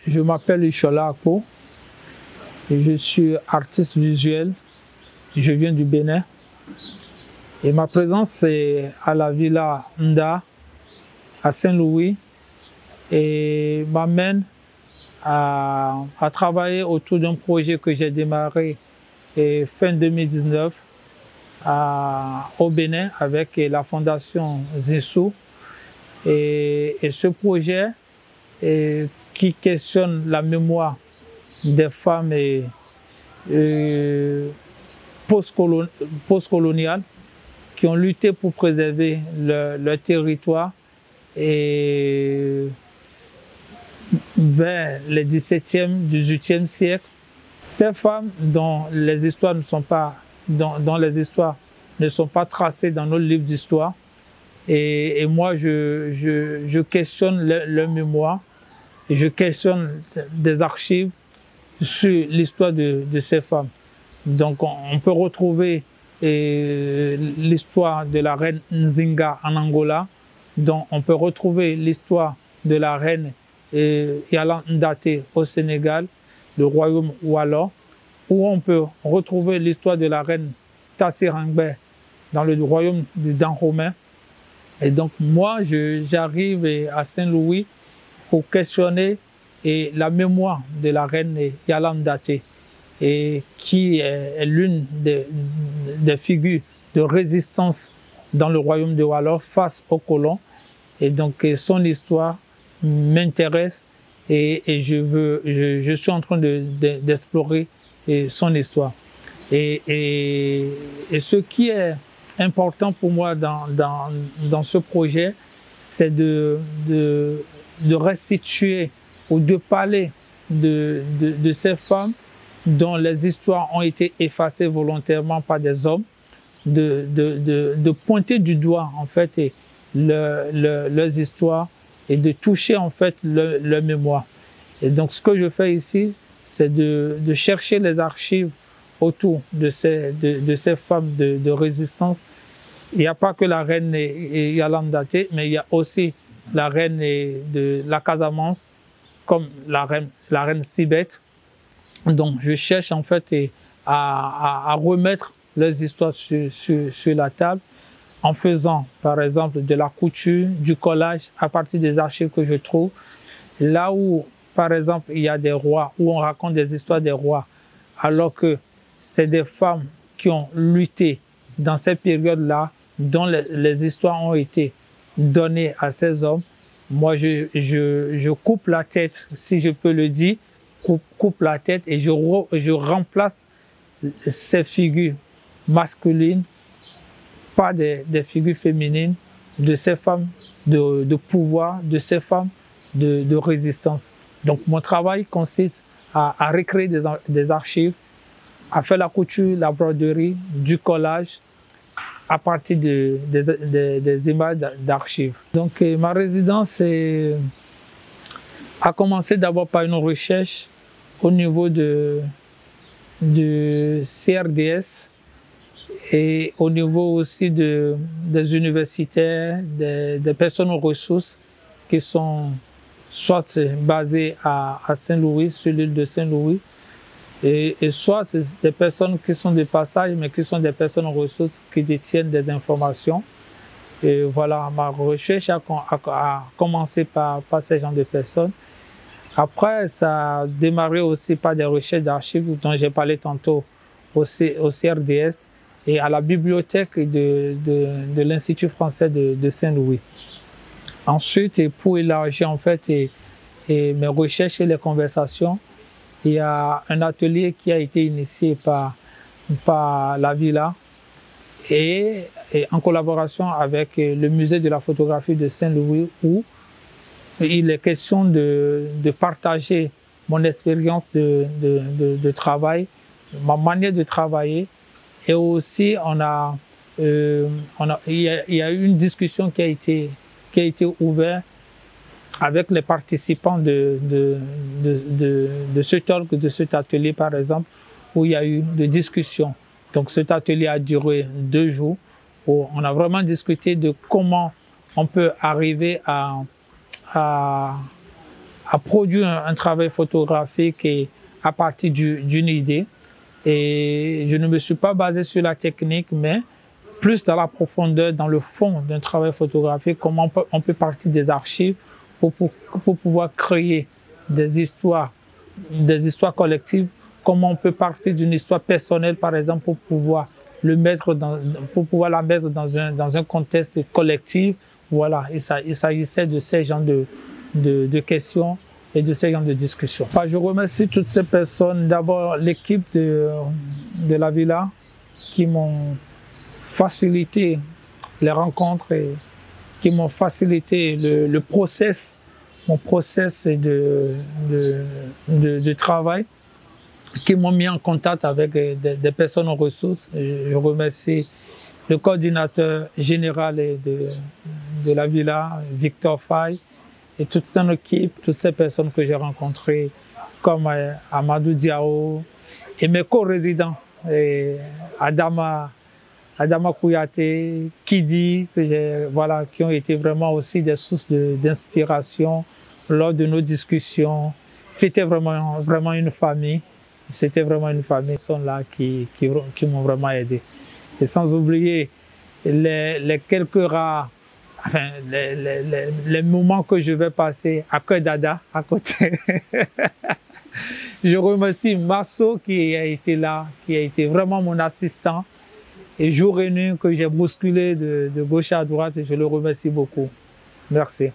Je m'appelle Ishola Akpo et je suis artiste visuel. Je viens du Bénin et ma présence est à la Villa Nda à Saint-Louis et m'amène à travailler autour d'un projet que j'ai démarré fin 2019 au Bénin avec la fondation Zinsou. Et ce projet qui questionne la mémoire des femmes post-coloniales qui ont lutté pour préserver leur territoire et vers les 17e, 18e siècles. Ces femmes dont les histoires ne sont pas tracées dans nos livres d'histoire. Et moi, je questionne leur mémoire, et je questionne des archives sur l'histoire de ces femmes. Donc, on peut retrouver l'histoire de la reine Nzinga en Angola, donc on peut retrouver l'histoire de la reine Yala Ndaté au Sénégal, le royaume Wallon, où on peut retrouver l'histoire de la reine Tassirangbe dans le royaume du Dahomey. Et donc moi, j'arrive à Saint-Louis pour questionner la mémoire de la reine Yala Ndaté, qui est l'une des figures de résistance dans le royaume de Wallon face aux colons. Et donc son histoire m'intéresse et je suis en train d'explorer son histoire. Et ce qui est important pour moi dans ce projet, c'est de restituer ou de parler de ces femmes dont les histoires ont été effacées volontairement par des hommes, de pointer du doigt en fait leurs histoires et de toucher en fait leur mémoire. Et donc ce que je fais ici, c'est de chercher les archives autour de ces femmes de résistance. Il n'y a pas que la reine Yala Ndaté, mais il y a aussi la reine de la Casamance, comme la reine Sibeth. Donc je cherche en fait à remettre leurs histoires sur la table en faisant par exemple de la couture, du collage à partir des archives que je trouve. Là où par exemple il y a des rois, où on raconte des histoires des rois, alors que c'est des femmes qui ont lutté dans cette période-là, dont les histoires ont été données à ces hommes. Moi, je coupe la tête, si je peux le dire, coupe la tête et je remplace ces figures masculines par des figures féminines de ces femmes de pouvoir, de ces femmes de résistance. Donc mon travail consiste à recréer des archives, à faire la couture, la broderie, du collage à partir des images d'archives. Donc ma résidence a commencé d'abord par une recherche au niveau de CRDS et au niveau aussi des universitaires, des personnes aux ressources qui sont soit basées à Saint-Louis, sur l'île de Saint-Louis, et soit des personnes qui sont de passage, mais qui sont des personnes aux ressources qui détiennent des informations. Et voilà, ma recherche a commencé par ces genres de personnes. Après, ça a démarré aussi par des recherches d'archives dont j'ai parlé tantôt au CRDS et à la bibliothèque de l'Institut français de Saint-Louis. Ensuite, et pour élargir en fait mes recherches et les conversations, il y a un atelier qui a été initié par la Villa et en collaboration avec le musée de la photographie de Saint-Louis, où il est question de partager mon expérience de travail, ma manière de travailler, et aussi il y a eu une discussion qui a été ouverte avec les participants de cet atelier, par exemple, où il y a eu des discussions. Donc cet atelier a duré 2 jours, où on a vraiment discuté de comment on peut arriver à a produit un travail photographique et à partir d'une idée. Et je ne me suis pas basé sur la technique, mais plus dans la profondeur, dans le fond d'un travail photographique, comment on peut partir des archives pour pouvoir créer des histoires collectives, comment on peut partir d'une histoire personnelle, par exemple, pour pouvoir la mettre dans un contexte collectif. Voilà, il s'agissait de ces genres de questions et de ces genres de discussions. Je remercie toutes ces personnes, d'abord l'équipe de la Villa qui m'ont facilité les rencontres et qui m'ont facilité mon process de travail, qui m'ont mis en contact avec des personnes en ressources. Je remercie le coordinateur général de la Villa, Victor Faye, et toute son équipe, toutes ces personnes que j'ai rencontrées, comme Amadou Diao, et mes co-résidents, Adama Kouyaté, Kidi, qui ont été vraiment aussi des sources d'inspiration lors de nos discussions. C'était vraiment une famille. C'était vraiment une famille. Ils sont là qui m'ont vraiment aidé. Et sans oublier les quelques rares, les moments que je vais passer à Dada, à côté. Je remercie Masso qui a été là, qui a été vraiment mon assistant. Et jour et nuit que j'ai bousculé de gauche à droite, je le remercie beaucoup. Merci.